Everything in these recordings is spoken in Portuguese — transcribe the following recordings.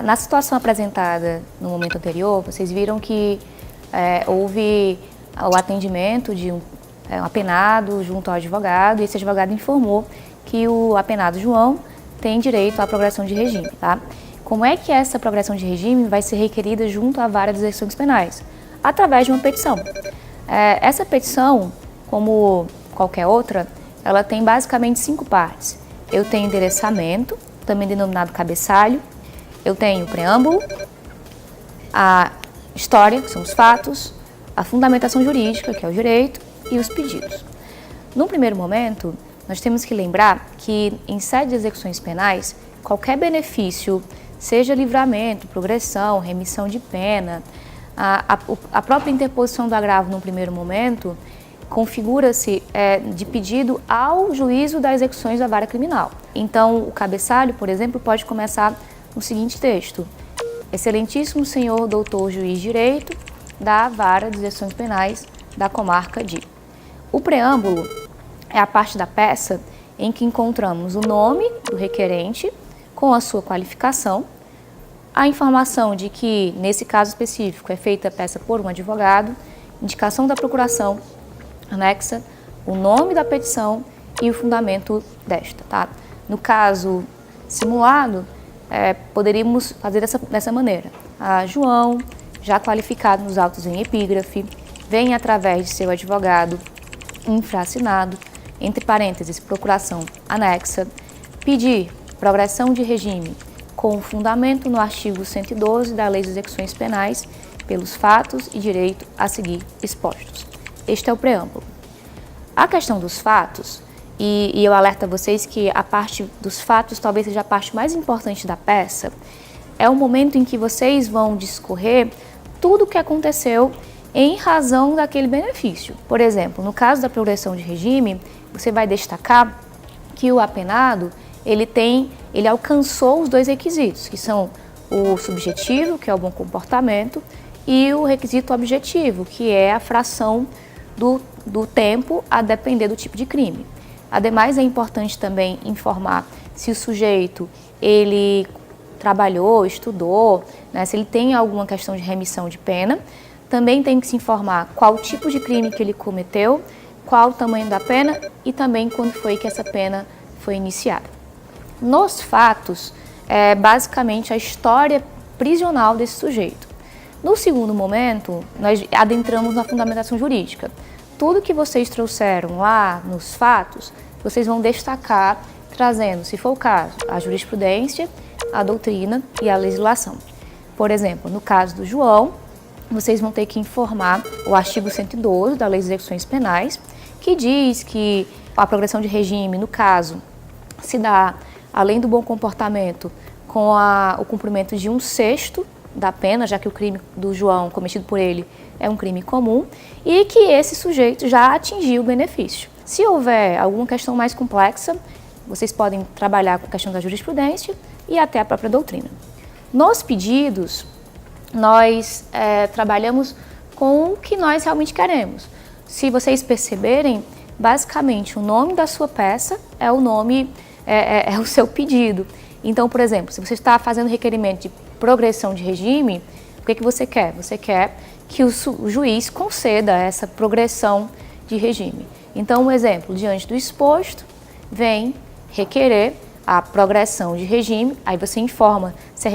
Na situação apresentada no momento anterior, vocês viram que houve o atendimento de um apenado junto ao advogado, e esse advogado informou que o apenado João tem direito à progressão de regime, tá? Como é que essa progressão de regime vai ser requerida junto à vara das execuções penais? Através de uma petição. Essa petição, como qualquer outra, ela tem basicamente 5 partes. Eu tenho endereçamento, também denominado cabeçalho, eu tenho o preâmbulo, a história, que são os fatos, a fundamentação jurídica, que é o direito, e os pedidos. No primeiro momento, nós temos que lembrar que em sede de execuções penais, qualquer benefício, seja livramento, progressão, remissão de pena, a própria interposição do agravo no primeiro momento, configura-se de pedido ao juízo das execuções da vara criminal. Então, o cabeçalho, por exemplo, pode começar no seguinte texto: Excelentíssimo senhor doutor juiz de direito da vara de execuções penais da comarca de... O preâmbulo é a parte da peça em que encontramos o nome do requerente com a sua qualificação, a informação de que, nesse caso específico, é feita a peça por um advogado, indicação da procuração anexa, o nome da petição e o fundamento desta, tá? No caso simulado, poderíamos fazer dessa maneira. João, já qualificado nos autos em epígrafe, vem através de seu advogado infraassinado, entre parênteses, procuração anexa, pedir progressão de regime com fundamento no artigo 112 da Lei de Execuções Penais pelos fatos e direito a seguir expostos. Este é o preâmbulo. A questão dos fatos, e eu alerto a vocês que a parte dos fatos talvez seja a parte mais importante da peça, é o momento em que vocês vão discorrer tudo o que aconteceu em razão daquele benefício. Por exemplo, no caso da progressão de regime, você vai destacar que o apenado, ele alcançou os 2 requisitos, que são o subjetivo, que é o bom comportamento, e o requisito objetivo, que é a fração do tempo a depender do tipo de crime. Ademais, é importante também informar se o sujeito ele trabalhou, estudou, né, se ele tem alguma questão de remissão de pena. Também tem que se informar qual tipo de crime que ele cometeu, qual o tamanho da pena e também quando foi que essa pena foi iniciada. Nos fatos, basicamente a história prisional desse sujeito. No segundo momento, nós adentramos na fundamentação jurídica. Tudo que vocês trouxeram lá nos fatos, vocês vão destacar, trazendo, se for o caso, a jurisprudência, a doutrina e a legislação. Por exemplo, no caso do João, vocês vão ter que informar o artigo 112 da Lei de Execuções Penais, que diz que a progressão de regime, no caso, se dá, além do bom comportamento, com o cumprimento de 1/6 da pena, já que o crime do João cometido por ele é um crime comum, e que esse sujeito já atingiu o benefício. Se houver alguma questão mais complexa, vocês podem trabalhar com a questão da jurisprudência e até a própria doutrina. Nos pedidos, nós trabalhamos com o que nós realmente queremos. Se vocês perceberem, basicamente o nome da sua peça é o nome, é o seu pedido. Então, por exemplo, se você está fazendo requerimento de progressão de regime, o que você quer? Você quer que o juiz conceda essa progressão de regime. Então, um exemplo, diante do exposto, vem requerer a progressão de regime, aí você informa se é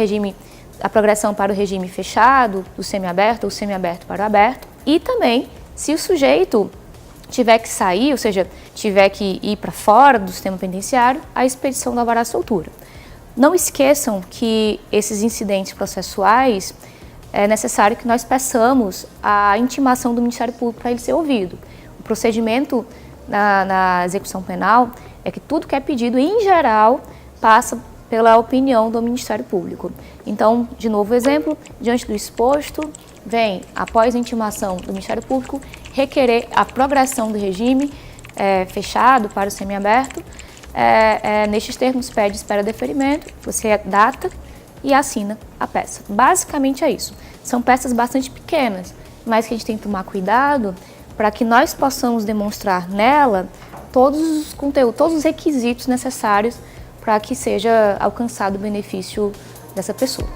a progressão para o regime fechado, do semiaberto ou semiaberto para o aberto, e também se o sujeito tiver que sair, ou seja, tiver que ir para fora do sistema penitenciário, a expedição da alvará de soltura. Não esqueçam que esses incidentes processuais é necessário que nós peçamos a intimação do Ministério Público para ele ser ouvido. O procedimento na execução penal é que tudo que é pedido, em geral, passa pela opinião do Ministério Público. Então, de novo exemplo, diante do exposto, vem, após a intimação do Ministério Público, requerer a progressão do regime fechado para o semiaberto. Nestes termos, pede espera deferimento, você data e assina a peça. Basicamente é isso. São peças bastante pequenas, mas que a gente tem que tomar cuidado para que nós possamos demonstrar nela todos os conteúdos, todos os requisitos necessários para que seja alcançado o benefício dessa pessoa.